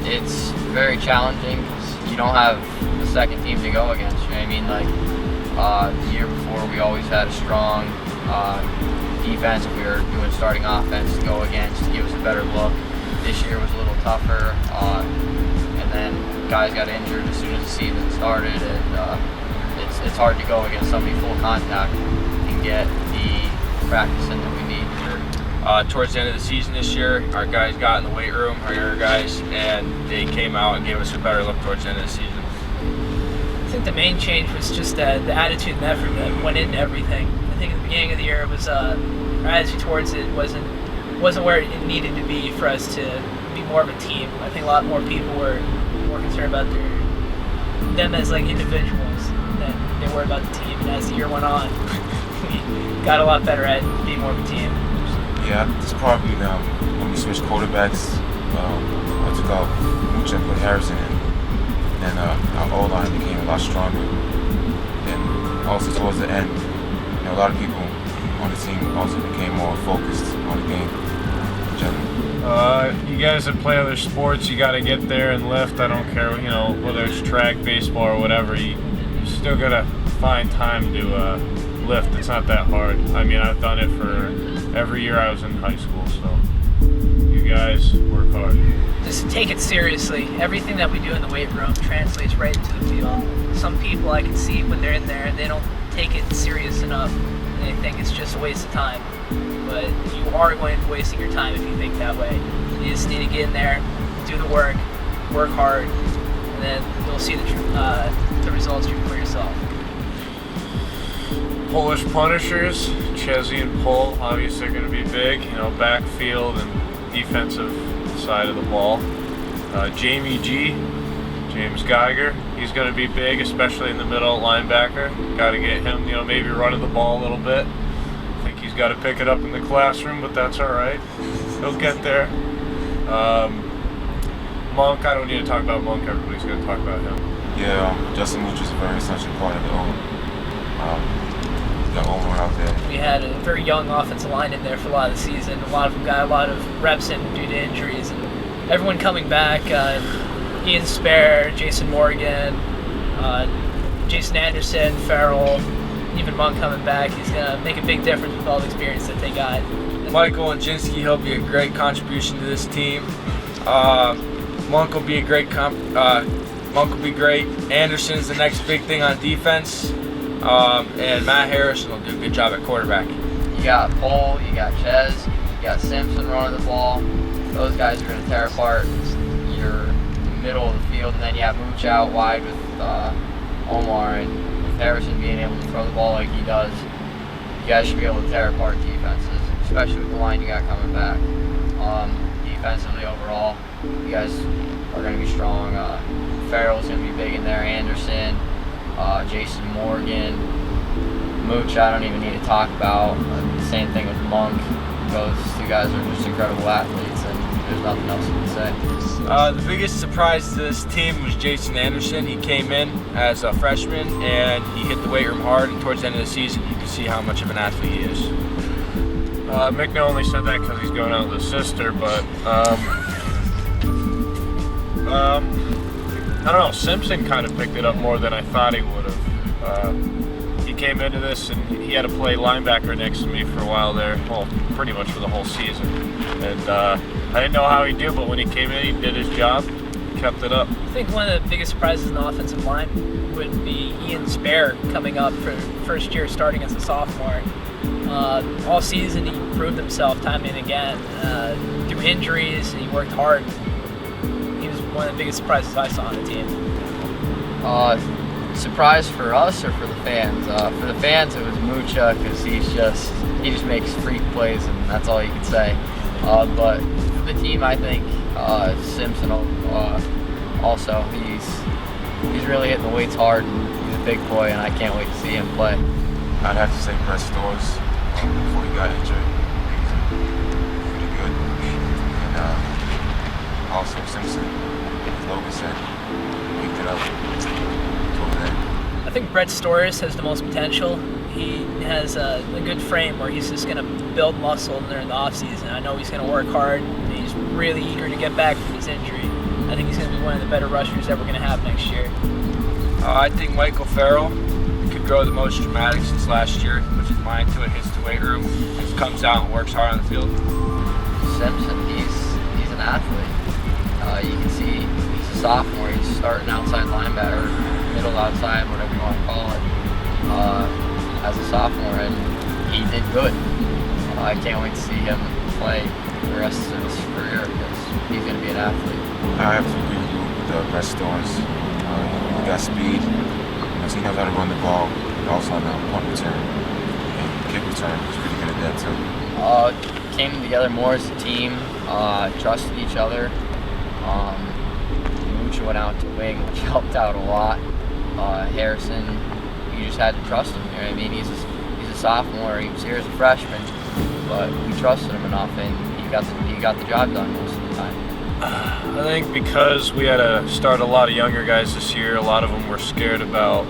it's very challenging because you don't have the second team to go against. You know what I mean? Like the year before, we always had a strong defense. If we were doing starting offense to go against to give us a better look. This year was a little tougher, and then guys got injured as soon as the season started, and it's hard to go against somebody full contact and get the practice in that we need here. Towards the end of the season this year, our guys got in the weight room, our younger guys, and they came out and gave us a better look towards the end of the season. I think the main change was just the attitude and effort that went into everything. I think at the beginning of the year, it was our attitude towards it wasn't where it needed to be for us to be more of a team. I think a lot more people were more concerned about them as like individuals than they were about the team. And as the year went on, we got a lot better at being more of a team. Yeah, it's probably when we switched quarterbacks, I took out Mucha and put Harrison in. And our O-line became a lot stronger. And also towards the end, a lot of people on the team also became more focused on the game in general. You guys that play other sports, you got to get there and lift. I don't care, whether it's track, baseball, or whatever. You still got to find time to lift. It's not that hard. I mean, I've done it for every year I was in high school, so you guys work hard. Just take it seriously. Everything that we do in the weight room translates right into the field. Some people I can see when they're in there, they don't take it serious enough. And they think it's just a waste of time. But you are going to be wasting your time if you think that way. You just need to get in there, do the work hard, and then you'll see the results for yourself. Polish punishers, Chesky and Pol, obviously are going to be big. Backfield and defensive side of the ball. James Geiger, he's going to be big, especially in the middle linebacker. Got to get him, maybe running the ball a little bit. I think he's got to pick it up in the classroom, but that's all right. He'll get there. Monk, I don't need to talk about Monk. Everybody's going to talk about him. Yeah, Justin Mucha is a very essential part of the O. Got Omar out there. We had a very young offensive line in there for a lot of the season. A lot of them got a lot of reps in due to injuries, and everyone coming back. Ian Spare, Jason Morgan, Jason Anderson, Farrell, even Monk coming back. He's gonna make a big difference with all the experience that they got. Olenginski, he'll be a great contribution to this team. Monk will be a great Monk will be great. Anderson's the next big thing on defense. And Matt Harrison will do a good job at quarterback. You got Pol, you got Ches, you got Simpson running the ball. Those guys are going to tear apart your middle of the field, and then you have Mucha out wide with Omar, and with Harrison being able to throw the ball like he does, you guys should be able to tear apart defenses, especially with the line you got coming back. Defensively overall, you guys are going to be strong. Farrell's going to be big in there, Anderson, Jason Morgan, Mucha, I don't even need to talk about. The same thing with Monk. Those two guys are just incredible athletes, and there's nothing else you can say. The biggest surprise to this team was Jason Anderson. He came in as a freshman, and he hit the weight room hard, and towards the end of the season, you can see how much of an athlete he is. Michno only said that because he's going out with his sister, but I don't know, Simpson kind of picked it up more than I thought he would have. He came into this and he had to play linebacker next to me for a while there, well, pretty much for the whole season. And I didn't know how he'd do, but when he came in, he did his job, kept it up. I think one of the biggest surprises in the offensive line would be Ian Spare coming up for first year starting as a sophomore. All season he proved himself time and again through injuries, and he worked hard. He was one of the biggest surprises I saw on the team. Surprise for us or for the fans? For the fans, it was Mucha because he just makes freak plays, and that's all you can say. But for the team, I think Simpson also he's really hitting the weights hard, and he's a big boy, and I can't wait to see him play. I'd have to say Bret Storrs before he got injured. He was pretty good. And also Simpson, as Logan said, picked it up toward the end. I think Bret Storrs has the most potential. He has a good frame where he's just going to build muscle during the offseason. I know he's going to work hard, and he's really eager to get back from his injury. I think he's going to be one of the better rushers that we're going to have next year. I think Michael Farrell could grow the most dramatic since last year, which is mind to it, hits the weight room, just comes out and works hard on the field. Simpson, he's an athlete. You can see he's a sophomore. He's starting outside linebacker, middle outside, whatever you want to call it, as a sophomore, and he did good. I can't wait to see him play the rest of his career because he's going to be an athlete. I have to agree with Bret Storrs. He got speed. He knows how to run the ball, but also on the punt return and kick return. He's pretty good at that too. Came together more as a team. Trusted each other. Mucha went out to wing, which helped out a lot. Harrison, you just had to trust him. You know what I mean? He's a sophomore. He was here as a freshman, but we trusted him enough, and he got the job done most of the time. I think because we had to start a lot of younger guys this year, a lot of them were scared about,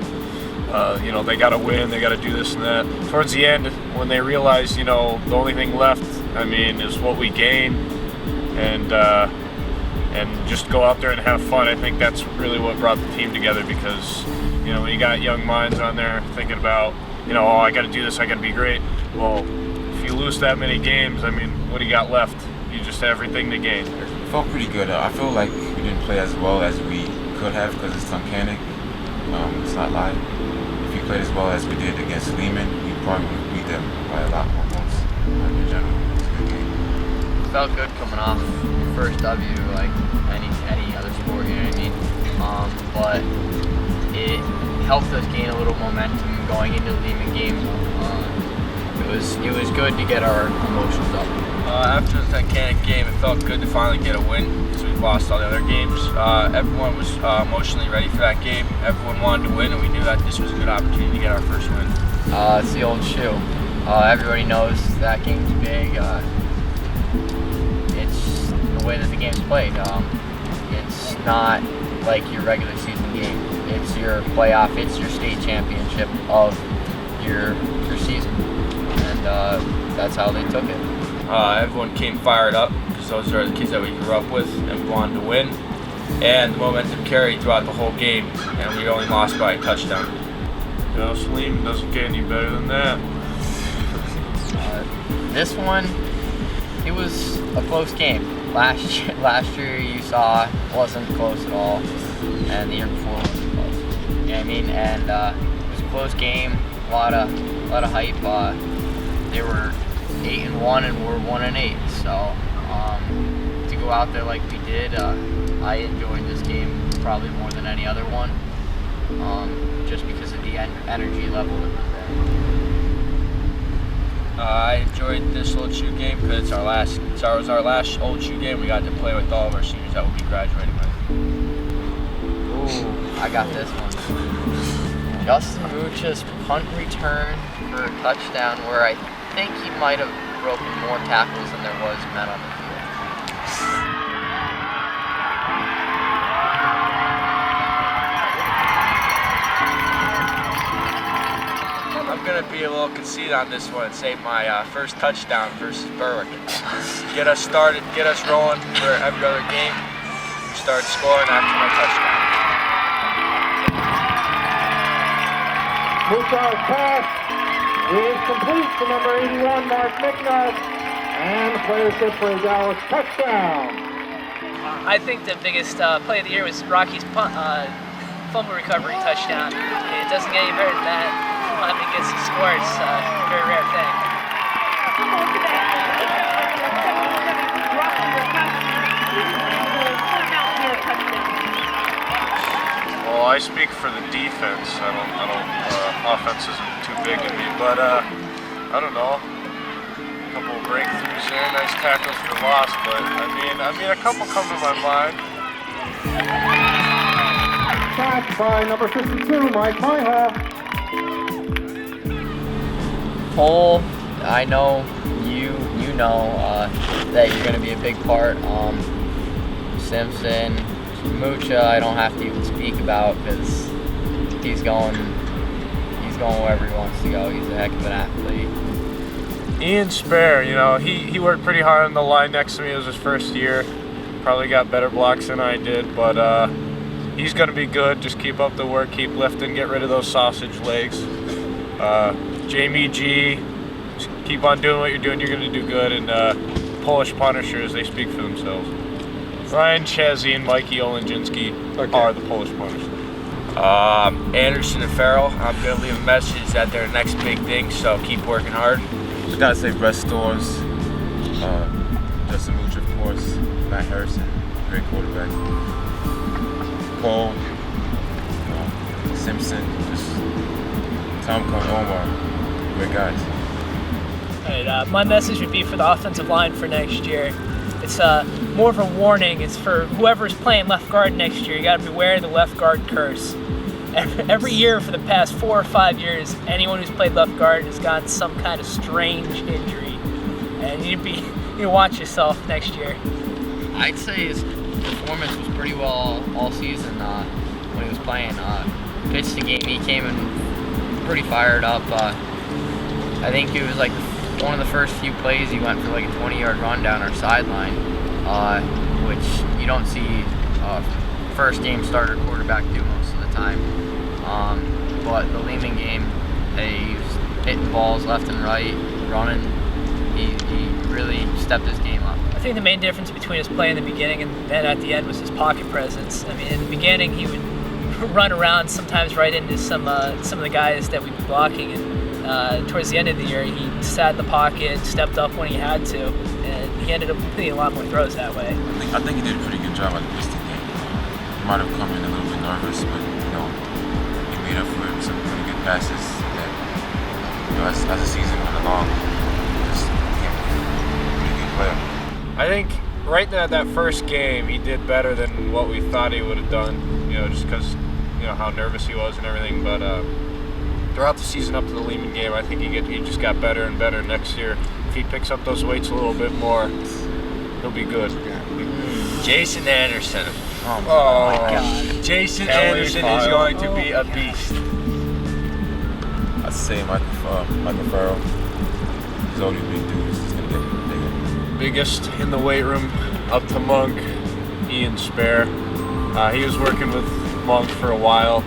they got to win, they got to do this and that. Towards the end, when they realized, the only thing left, is what we gain, and just go out there and have fun. I think that's really what brought the team together because, when you got young minds on there thinking about, I got to do this, I got to be great. Well, if you lose that many games, what do you got left? You just have everything to gain. It felt pretty good. I feel like we didn't play as well as we could have because it's Tunkhannock. It's not live. If we played as well as we did against Lehman, we probably would have beat them by a lot more points. In general, it's a good game. It felt good coming off your first W, like any other sport, you know what I mean? But it helped us gain a little momentum going into the Lehman game. It was good to get our emotions up. After the Tunkhannock game, it felt good to finally get a win because we've lost all the other games. Everyone was emotionally ready for that game. Everyone wanted to win, and we knew that this was a good opportunity to get our first win. It's the old shoe. Everybody knows that game's big. It's the way that the game's played. It's not like your regular season game. It's your playoff. It's your state championship of your season, and that's how they took it. Everyone came fired up because those are the kids that we grew up with and wanted to win. And the momentum carried throughout the whole game, and we only lost by a touchdown. Salim doesn't get any better than that. This one, it was a close game. Last year you saw wasn't close at all, and the year before wasn't close. You know what I mean? And it was a close game, a lot of hype. They were 8-1 and we're 1-8. So to go out there like we did, I enjoyed this game probably more than any other one, just because of the energy level that was there. I enjoyed this Old Shoe game because it was our last Old Shoe game. We got to play with all of our seniors that we'll be graduating with. Ooh, I got this one. Justin Mucha's punt return for a touchdown where I think he might have broken more tackles than there was men on the field. I'm going to be a little conceited on this one and say my first touchdown versus Berwick. Get us started, get us rolling for every other game. We start scoring after my touchdown. Mucha's pass is complete to number 81, Mark Michno, and the player set for a Dallas touchdown. I think the biggest play of the year was Rocky's fumble recovery touchdown. It doesn't get any better than that. When he gets the score, it's a very rare thing. Well, I speak for the defense. I don't. Offense isn't too big in me, but I don't know. A couple of breakthroughs there, nice tackles for loss, but I mean, a couple come to my mind. Catch by number 52, Mike Mihal. Cole, I know you know that you're going to be a big part. Simpson, Mucha, I don't have to even speak about because he's going wherever he wants to go. He's a heck of an athlete. Ian Spare, he worked pretty hard on the line next to me. It was his first year. Probably got better blocks than I did, but he's going to be good. Just keep up the work, keep lifting, get rid of those sausage legs. Jamie G, just keep on doing what you're doing. You're going to do good. And Polish Punishers, they speak for themselves. Ryan Chesney and Mikey Olenginski are the Polish Punishers. Anderson and Farrell, I'm going to leave a message that they're the next big thing, so keep working hard. Just gotta say Bret, Storrs, Mucha, of course, Matt Harrison, great quarterback. Paul, Simpson, just Tomko and Omar, great guys. All right, my message would be for the offensive line for next year. It's more of a warning. It's for whoever's playing left guard next year. You got to beware of the left guard curse. Every year for the past 4 or 5 years, anyone who's played left guard has gotten some kind of strange injury, and you need to watch yourself next year. I'd say his performance was pretty well all season when he was playing. Pitched the game, he came in pretty fired up. I think it was like one of the first few plays he went for like a 20-yard run down our sideline, which you don't see first game starter quarterback do most of the time. But the Lehman game, he was hitting balls left and right, running. He really stepped his game up. I think the main difference between his play in the beginning and then at the end was his pocket presence. I mean, in the beginning he would run around, sometimes right into some of the guys that we'd be blocking, and towards the end of the year he sat in the pocket, stepped up when he had to, and he ended up completing a lot more throws that way. I think he did a pretty good job at the Piston game. He might have come in a little bit nervous, but he made up for it with some pretty good passes that, as the season went along, just became a pretty good player. I think right now that first game he did better than what we thought he would have done, just because how nervous he was and everything, but throughout the season up to the Lehman game, I think he just got better and better next year. If he picks up those weights a little bit more, he'll be good. Jason Anderson. Oh my God. Jason Anderson is going to be a beast. I'd say Michael Farrell. He's always a big dude. He's just going to get bigger. Biggest in the weight room, up to Monk, Ian Spare. He was working with Monk for a while,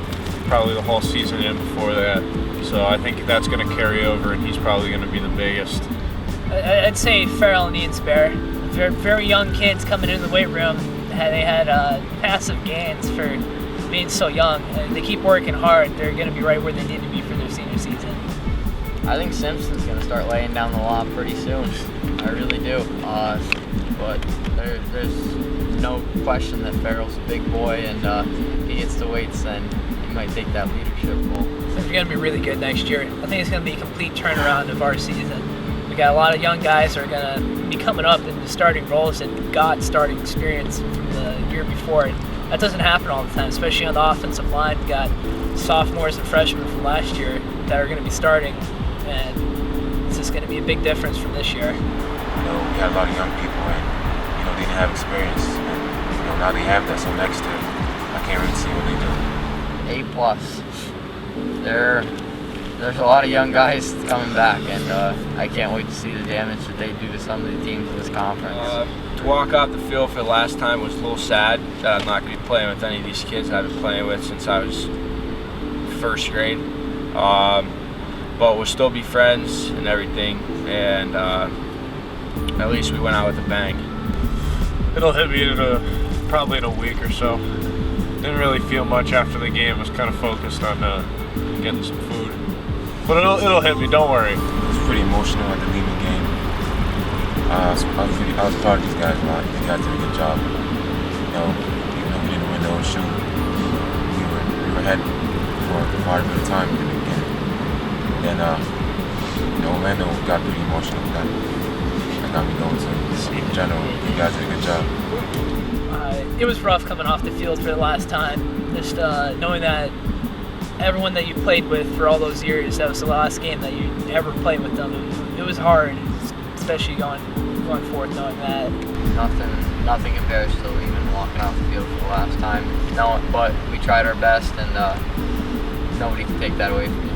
probably the whole season and before that. So I think that's going to carry over, and he's probably going to be the biggest. I'd say Farrell and Ian Spare. Very, very young kids coming into the weight room. They had massive gains for being so young. They keep working hard. They're going to be right where they need to be for their senior season. I think Simpson's going to start laying down the law pretty soon. I really do. But there's no question that Farrell's a big boy, and if he gets the weights, then he might take that leadership role. I think we're going to be really good next year. I think it's going to be a complete turnaround of our season. We got a lot of young guys who are going to be coming up into starting roles and got starting experience from the year before. That doesn't happen all the time, especially on the offensive line. We got sophomores and freshmen from last year that are going to be starting, and it's just going to be a big difference from this year. We had a lot of young people, and they didn't have experience, and now they have that. So next year, I can't really see what they do. A+. There's a lot of young guys coming back, and I can't wait to see the damage that they do to some of the teams in this conference. To walk off the field for the last time was a little sad that I'm not going to be playing with any of these kids I've been playing with since I was first grade. But we'll still be friends and everything, and at least we went out with a bang. It'll hit me probably in a week or so. Didn't really feel much after the game. Was kind of focused on getting some food. But it'll hit me, don't worry. It was pretty emotional at the Lehman game. I was proud of these guys a lot. They guys did a good job. Even though we didn't win the whole shoot, we were ahead for quite a bit of time in the beginning. Then Orlando got pretty emotional. That got me going. So in general, you guys did a good job. It was rough coming off the field for the last time. Just knowing that everyone that you played with for all those years, that was the last game that you ever played with them. It was hard, especially going forth knowing that. Nothing compares to Lehman walking off the field for the last time. No, but we tried our best, and nobody can take that away from you.